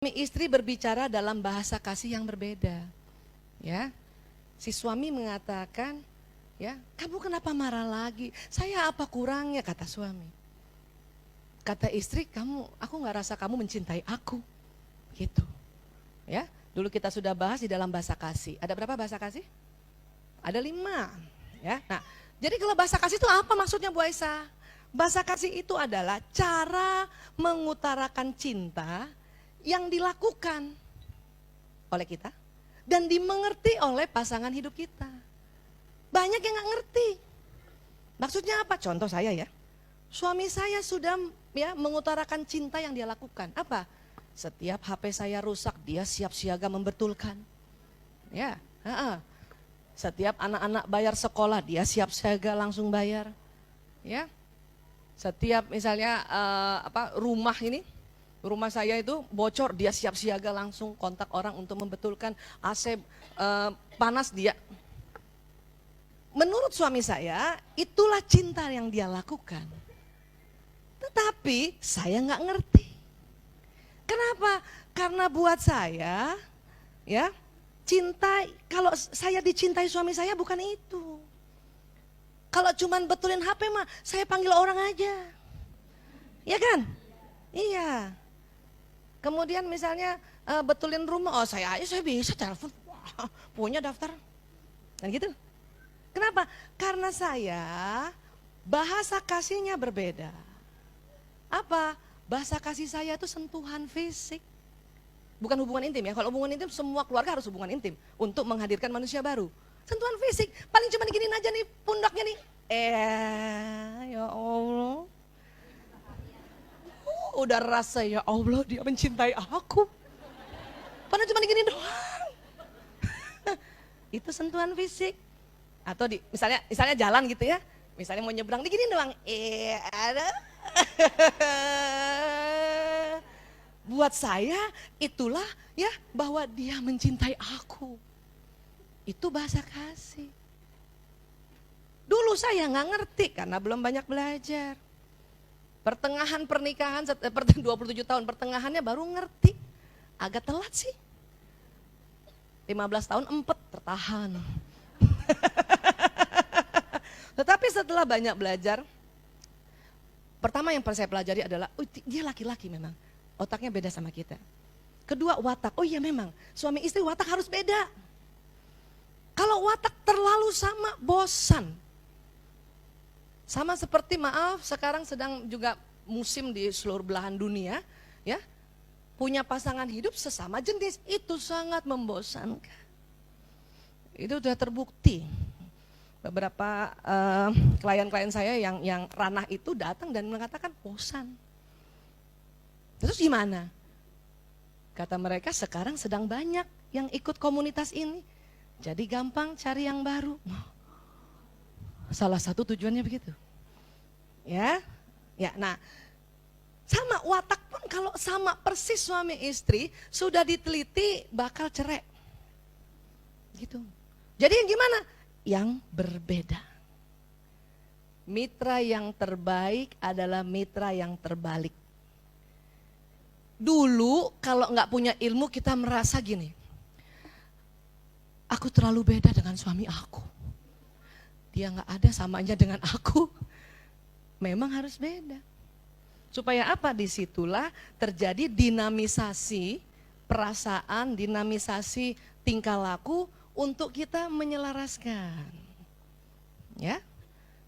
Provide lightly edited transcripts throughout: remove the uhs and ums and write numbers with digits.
Istri berbicara dalam bahasa kasih yang berbeda. Ya. Si suami mengatakan, ya, kamu kenapa marah lagi? Saya apa kurangnya, kata suami. Kata istri, aku nggak rasa kamu mencintai aku. Gitu. Ya. Dulu kita sudah bahas di dalam bahasa kasih. Ada berapa bahasa kasih? Ada 5. Ya. Nah, jadi kalau bahasa kasih itu apa maksudnya, Bu Aisyah? Bahasa kasih itu adalah cara mengutarakan cinta yang dilakukan oleh kita dan dimengerti oleh pasangan hidup kita. Banyak yang gak ngerti. Maksudnya apa? Contoh saya ya. Suami saya sudah mengutarakan cinta yang dia lakukan. Apa? Setiap HP saya rusak, dia siap siaga membetulkan. Ya, setiap anak-anak bayar sekolah, dia siap siaga langsung bayar. Ya. Setiap misalnya rumah saya itu bocor, dia siap siaga langsung kontak orang untuk membetulkan. AC panas, dia. Menurut suami saya, itulah cinta yang dia lakukan. Tetapi saya nggak ngerti. Kenapa? Karena buat saya, ya, cinta, kalau saya dicintai suami saya bukan itu. Kalau cuman betulin HP mah, saya panggil orang aja. Ya kan? Iya. Kemudian misalnya betulin rumah, oh saya bisa telepon, wah, punya daftar. Dan gitu. Kenapa? Karena saya bahasa kasihnya berbeda. Apa? Bahasa kasih saya itu sentuhan fisik. Bukan hubungan intim ya. Kalau hubungan intim semua keluarga harus hubungan intim untuk menghadirkan manusia baru. Sentuhan fisik, paling cuma diginiin aja nih pundaknya nih. Ya Allah. Udah rasa ya Allah dia mencintai aku. Padahal cuma digini doang. Itu sentuhan fisik. Atau misalnya jalan gitu ya. Misalnya mau nyebrang digini doang. Ada. Buat saya itulah ya bahwa dia mencintai aku. Itu bahasa kasih. Dulu saya nggak ngerti karena belum banyak belajar. Pertengahan pernikahan, 27 tahun pertengahannya baru ngerti. Agak telat sih. 15 tahun empet tertahan. Tetapi setelah banyak belajar, pertama yang saya pelajari adalah, dia laki-laki memang. Otaknya beda sama kita. Kedua, watak. Oh iya memang, suami istri watak harus beda. Kalau watak terlalu sama, bosan. Sama seperti sekarang sedang juga musim di seluruh belahan dunia, ya, punya pasangan hidup sesama jenis itu sangat membosankan. Itu sudah terbukti. Beberapa klien-klien saya yang ranah itu datang dan mengatakan bosan. Terus gimana? Kata mereka sekarang sedang banyak yang ikut komunitas ini, jadi gampang cari yang baru. Salah satu tujuannya begitu. Ya. Nah, sama watak pun kalau sama persis suami istri sudah diteliti bakal cerai. Gitu. Jadi yang gimana? Yang berbeda. Mitra yang terbaik adalah mitra yang terbalik. Dulu kalau nggak punya ilmu kita merasa gini, aku terlalu beda dengan suami aku. Dia nggak ada samanya dengan aku. Memang harus beda. Supaya apa? Disitulah terjadi dinamisasi perasaan, dinamisasi tingkah laku untuk kita menyelaraskan. Ya.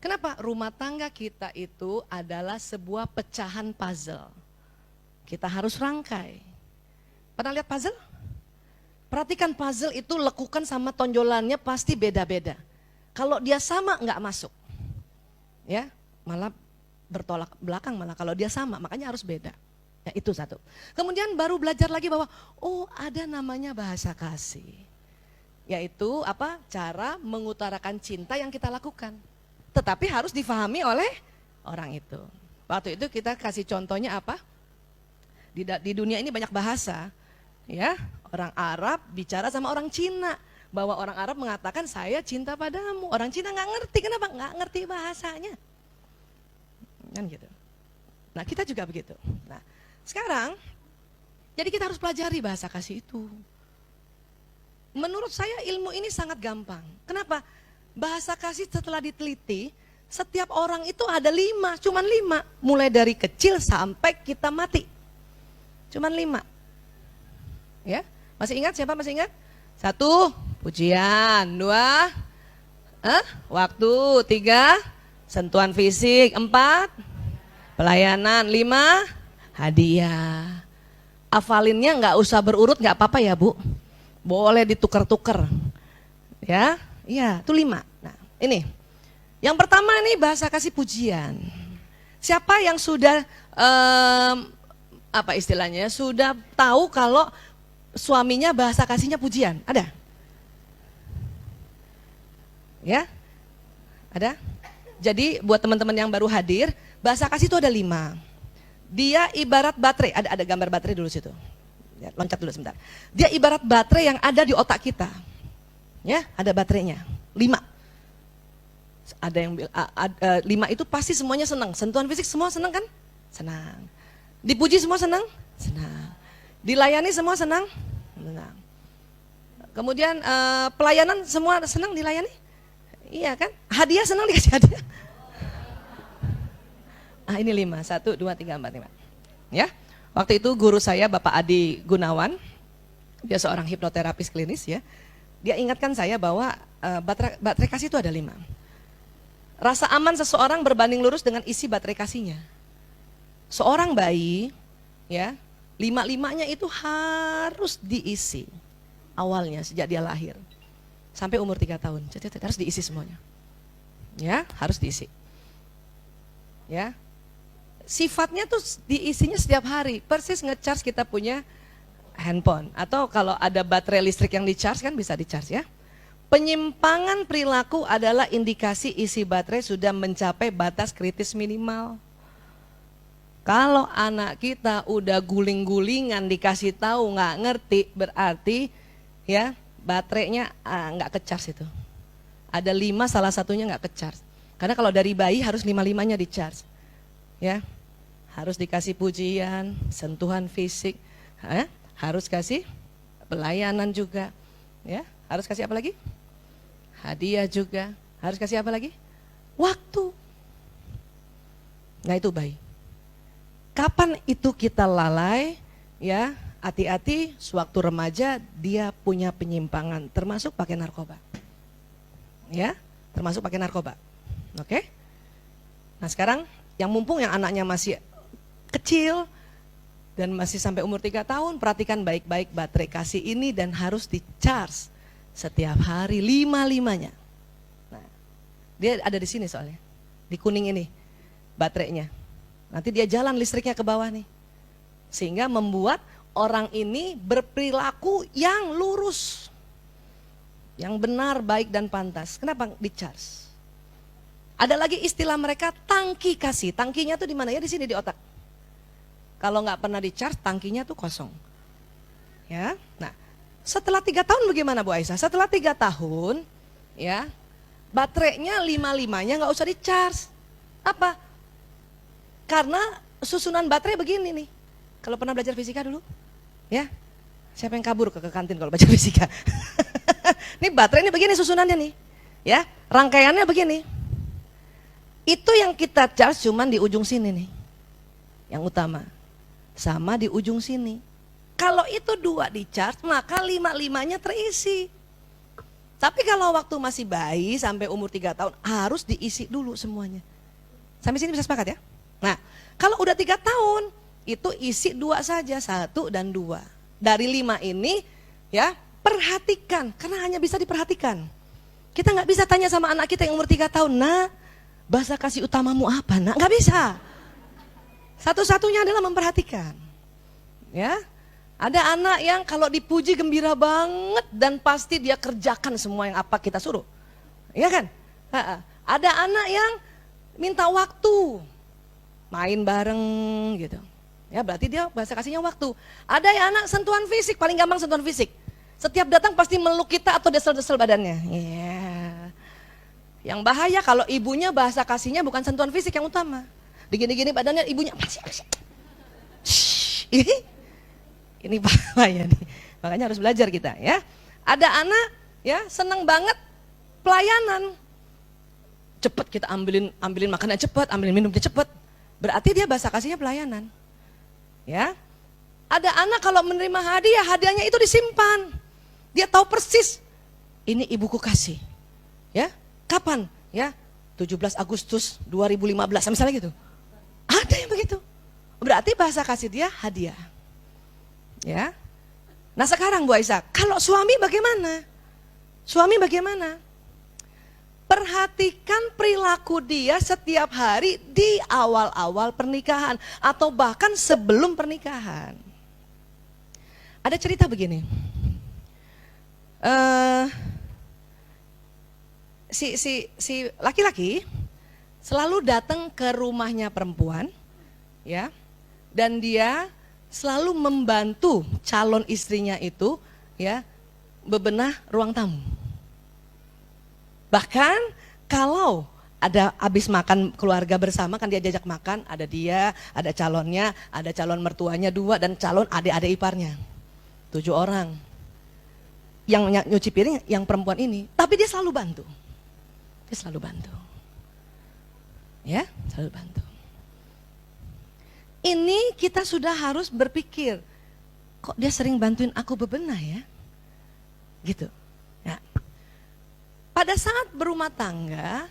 Kenapa? Rumah tangga kita itu adalah sebuah pecahan puzzle. Kita harus rangkai. Pernah lihat puzzle? Perhatikan puzzle itu lekukan sama tonjolannya pasti beda-beda. Kalau dia sama nggak masuk, ya malah bertolak belakang malah kalau dia sama, makanya harus beda. Ya itu satu. Kemudian baru belajar lagi bahwa ada namanya bahasa kasih, yaitu apa? Cara mengutarakan cinta yang kita lakukan. Tetapi harus difahami oleh orang itu. Waktu itu kita kasih contohnya apa? Di dunia ini banyak bahasa, ya orang Arab bicara sama orang Cina. Bahwa orang Arab mengatakan saya cinta padamu. Orang Cina nggak ngerti, kenapa? Nggak ngerti bahasanya. Kan gitu. Nah kita juga begitu. Nah sekarang Jadi kita harus pelajari bahasa kasih itu. Menurut saya ilmu ini sangat gampang. Kenapa? Bahasa kasih setelah diteliti, setiap orang itu ada 5, cuman 5. Mulai dari kecil sampai kita mati. Cuman 5. Ya, masih ingat siapa masih ingat? 1, pujian. 2, waktu. 3, sentuhan fisik. 4, pelayanan. 5, hadiah. Hafalinnya nggak usah berurut, nggak apa-apa ya Bu. Boleh ditukar-tukar. Ya, iya, itu 5. Nah, ini. Yang pertama ini bahasa kasih pujian. Siapa yang sudah apa istilahnya? Sudah tahu kalau suaminya bahasa kasihnya pujian? Ada? Ya? Ada? Jadi buat teman-teman yang baru hadir, bahasa kasih itu ada 5. Dia ibarat baterai, ada gambar baterai dulu situ. Ya, loncat dulu sebentar. Dia ibarat baterai yang ada di otak kita. Ya, ada baterainya. 5. Ada yang 5 itu pasti semuanya senang. Sentuhan fisik semua senang kan? Senang. Dipuji semua senang? Senang. Dilayani semua senang? Senang. Kemudian pelayanan semua senang dilayani? Iya kan? Hadiah senang dikasih hadiah? Ini 5, 1, 2, 3, 4, 5. Ya, waktu itu guru saya Bapak Adi Gunawan, dia seorang hipnoterapis klinis ya. Dia ingatkan saya bahwa baterai kasih itu ada 5. Rasa aman seseorang berbanding lurus dengan isi baterai kasihnya. Seorang bayi, ya, 5-5-nya itu harus diisi awalnya sejak dia lahir sampai umur 3 tahun. Jadi harus diisi semuanya. Ya, harus diisi. Ya. Sifatnya tuh diisinya setiap hari, persis nge-charge kita punya handphone. Atau kalau ada baterai listrik yang di-charge kan bisa di-charge ya. Penyimpangan perilaku adalah indikasi isi baterai sudah mencapai batas kritis minimal. Kalau anak kita udah guling-gulingan dikasih tahu nggak ngerti, berarti ya baterainya nggak ke-charge itu. Ada 5 salah satunya nggak ke-charge. Karena kalau dari bayi harus 5-5-nya di-charge. Ya, harus dikasih pujian, sentuhan fisik, harus kasih pelayanan juga, ya, harus kasih apa lagi? Hadiah juga, harus kasih apa lagi? Waktu. Nah itu baik. Kapan itu kita lalai? Ya, hati-hati. Sewaktu remaja dia punya penyimpangan, termasuk pakai narkoba. Ya, termasuk pakai narkoba. Oke? Nah sekarang yang mumpung yang anaknya masih kecil dan masih sampai umur 3 tahun, perhatikan baik-baik baterai kasih ini dan harus di-charge setiap hari 5-5-nya. Nah, dia ada di sini soalnya, di kuning ini baterainya. Nanti dia jalan listriknya ke bawah nih, sehingga membuat orang ini berperilaku yang lurus, yang benar, baik dan pantas. Kenapa di-charge? Ada lagi istilah mereka tangki kasih. Tangkinya tuh di mana ya? Di sini di otak. Kalau nggak pernah di-charge, tangkinya tuh kosong. Ya, nah setelah 3 tahun bagaimana Bu Aisyah? Setelah 3 tahun, ya baterainya 5-5-nya nggak usah di-charge. Apa? Karena susunan baterai begini nih. Kalau pernah belajar fisika dulu, ya siapa yang kabur ke kantin kalau belajar fisika? Ini baterai ini begini susunannya nih, ya rangkaiannya begini. Itu yang kita charge cuman di ujung sini nih, yang utama, sama di ujung sini. Kalau itu 2 di charge, maka 5-5-nya terisi. Tapi kalau waktu masih bayi sampai umur 3 tahun harus diisi dulu semuanya. Sampai sini bisa sepakat ya? Nah, kalau udah 3 tahun itu isi 2 saja, 1 dan 2. Dari 5 ini ya perhatikan, karena hanya bisa diperhatikan. Kita nggak bisa tanya sama anak kita yang umur 3 tahun, nah bahasa kasih utamamu apa? Nah, nggak bisa. Satu-satunya adalah memperhatikan. Ya, ada anak yang kalau dipuji gembira banget dan pasti dia kerjakan semua yang apa kita suruh. Iya kan? Ada anak yang minta waktu, main bareng gitu. Ya berarti dia bahasa kasihnya waktu. Ada yang anak sentuhan fisik, paling gampang sentuhan fisik. Setiap datang pasti meluk kita atau desel-desel badannya. Yang bahaya kalau ibunya bahasa kasihnya bukan sentuhan fisik yang utama. Digini-gini badannya ibunya. Ini bahaya nih. Makanya harus belajar kita ya. Ada anak ya senang banget pelayanan. Cepat kita ambilin makanan cepat, ambilin minumnya cepat. Berarti dia bahasa kasihnya pelayanan. Ya. Ada anak kalau menerima hadiah, hadiahnya itu disimpan. Dia tahu persis, ini ibuku kasih. Ya, kapan? Ya, 17 Agustus 2015, misalnya gitu. Ada yang begitu. Berarti bahasa kasih dia hadiah. Ya. Nah sekarang Bu Aisyah, kalau suami bagaimana? Suami bagaimana? Perhatikan perilaku dia setiap hari di awal-awal pernikahan atau bahkan sebelum pernikahan. Ada cerita begini, si laki-laki selalu datang ke rumahnya perempuan, ya, dan dia selalu membantu calon istrinya itu, ya, bebenah ruang tamu. Bahkan kalau ada habis makan keluarga bersama kan dia jajak makan, ada dia, ada calonnya, ada calon mertuanya 2 dan calon adik-adik iparnya. 7 orang. Yang nyuci piring yang perempuan ini, tapi dia selalu bantu. Dia selalu bantu. Ya, selalu bantu. Ini kita sudah harus berpikir, kok dia sering bantuin aku bebenah ya? Gitu. Ya. Pada saat berumah tangga,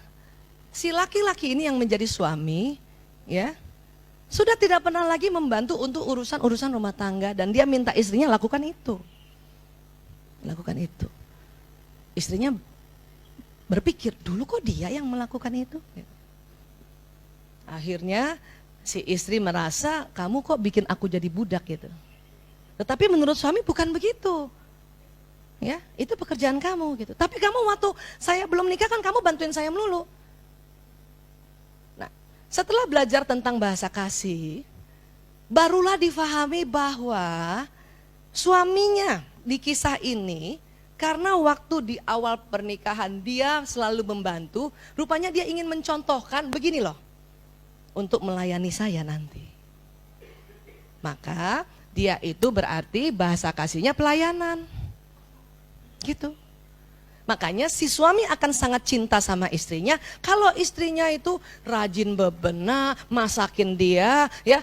si laki-laki ini yang menjadi suami, ya, sudah tidak pernah lagi membantu untuk urusan-urusan rumah tangga dan dia minta istrinya lakukan itu. Lakukan itu. Istrinya berpikir, dulu kok dia yang melakukan itu? Akhirnya si istri merasa, kamu kok bikin aku jadi budak gitu. Tetapi menurut suami bukan begitu. Ya, itu pekerjaan kamu gitu. Tapi kamu waktu saya belum nikah kan kamu bantuin saya melulu. Nah, setelah belajar tentang bahasa kasih, barulah difahami bahwa suaminya di kisah ini, karena waktu di awal pernikahan dia selalu membantu, rupanya dia ingin mencontohkan begini loh, untuk melayani saya nanti. Maka dia itu berarti bahasa kasihnya pelayanan. Gitu. Makanya si suami akan sangat cinta sama istrinya kalau istrinya itu rajin bebenah, masakin dia, ya.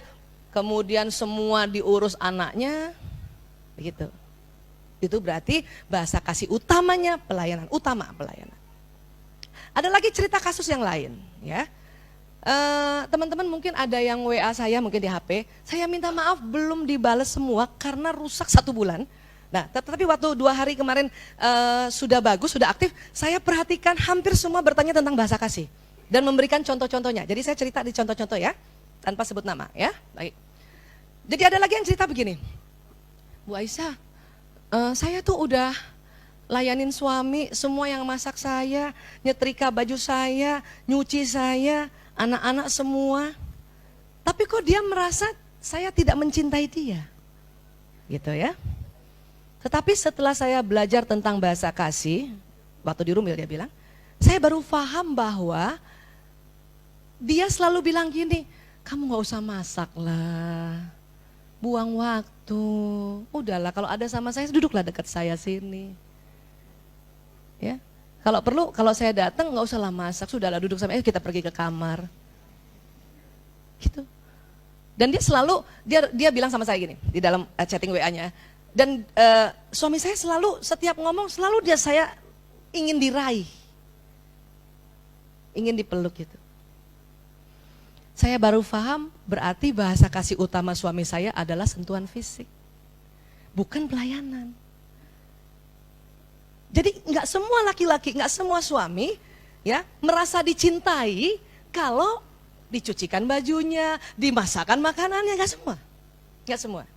Kemudian semua diurus anaknya. Begitu. Itu berarti bahasa kasih utamanya pelayanan, utama pelayanan. Ada lagi cerita kasus yang lain, ya. Teman-teman mungkin ada yang WA saya mungkin di HP, saya minta maaf belum dibales semua karena rusak 1 bulan. Nah, tetapi waktu 2 hari kemarin sudah bagus, sudah aktif, saya perhatikan hampir semua bertanya tentang bahasa kasih dan memberikan contoh-contohnya. Jadi saya cerita di contoh-contoh ya, tanpa sebut nama ya. Baik. Jadi ada lagi yang cerita begini, Bu Aisyah, saya tuh udah layanin suami, semua yang masak saya, nyetrika baju saya, nyuci saya, anak-anak semua. Tapi kok dia merasa saya tidak mencintai dia, gitu ya. Tetapi setelah saya belajar tentang bahasa kasih, waktu di Rumil dia bilang, saya baru paham bahwa dia selalu bilang gini, kamu gak usah masak lah, buang waktu, udahlah kalau ada sama saya duduklah dekat saya sini. Ya, kalau perlu kalau saya datang gak usahlah masak, sudahlah duduk sama, kita pergi ke kamar. Gitu. Dan dia selalu, dia bilang sama saya gini, di dalam chatting WA-nya, dan suami saya selalu setiap ngomong selalu saya ingin diraih, ingin dipeluk gitu. Saya baru paham berarti bahasa kasih utama suami saya adalah sentuhan fisik, bukan pelayanan. Jadi nggak semua laki-laki, nggak semua suami ya merasa dicintai kalau dicucikan bajunya, dimasakkan makanannya, nggak semua, nggak semua.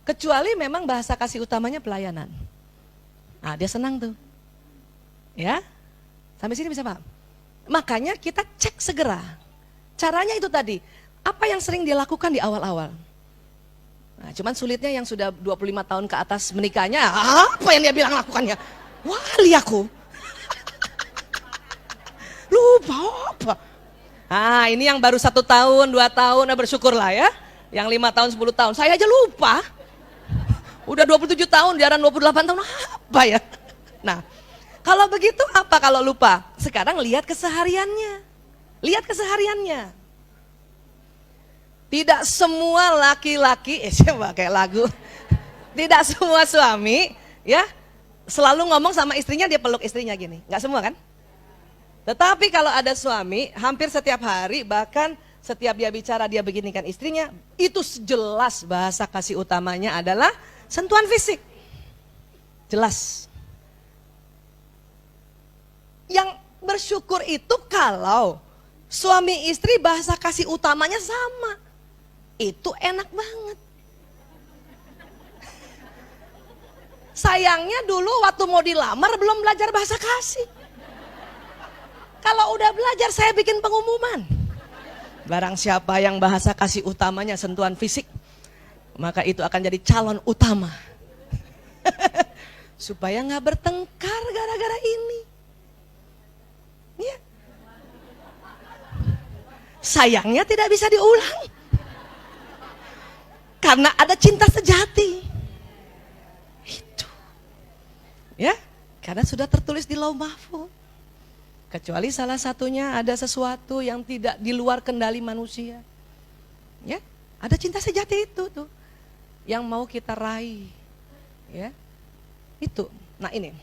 Kecuali memang bahasa kasih utamanya pelayanan. Nah dia senang tuh. Ya, sampai sini bisa paham? Makanya kita cek segera. Caranya itu tadi, apa yang sering dia lakukan di awal-awal. Nah cuman sulitnya yang sudah 25 tahun ke atas menikahnya, apa yang dia bilang lakukannya? Wali aku. Lupa apa? Nah ini yang baru 1 tahun, 2 tahun, bersyukurlah ya. Yang 5 tahun, 10 tahun, saya aja lupa. Udah 27 tahun, jarang 28 tahun, apa ya? Nah, kalau begitu apa kalau lupa? Sekarang lihat kesehariannya. Lihat kesehariannya. Tidak semua laki-laki, coba kayak lagu. Tidak semua suami ya selalu ngomong sama istrinya, dia peluk istrinya gini. Enggak semua kan? Tetapi kalau ada suami, hampir setiap hari, bahkan setiap dia bicara dia beginikan istrinya, itu jelas bahasa kasih utamanya adalah sentuhan fisik. Jelas. Yang bersyukur itu kalau suami istri bahasa kasih utamanya sama. Itu enak banget. Sayangnya dulu waktu mau dilamar belum belajar bahasa kasih. Kalau udah belajar saya bikin pengumuman. Barang siapa yang bahasa kasih utamanya sentuhan fisik, maka itu akan jadi calon utama. Supaya nggak bertengkar gara-gara ini. Ya. Sayangnya tidak bisa diulang. Karena ada cinta sejati. Itu. Ya, karena sudah tertulis di Lauh Mahfuz. Kecuali salah satunya ada sesuatu yang tidak di luar kendali manusia. Ya, ada cinta sejati itu tuh yang mau kita raih. Ya. Itu. Nah, ini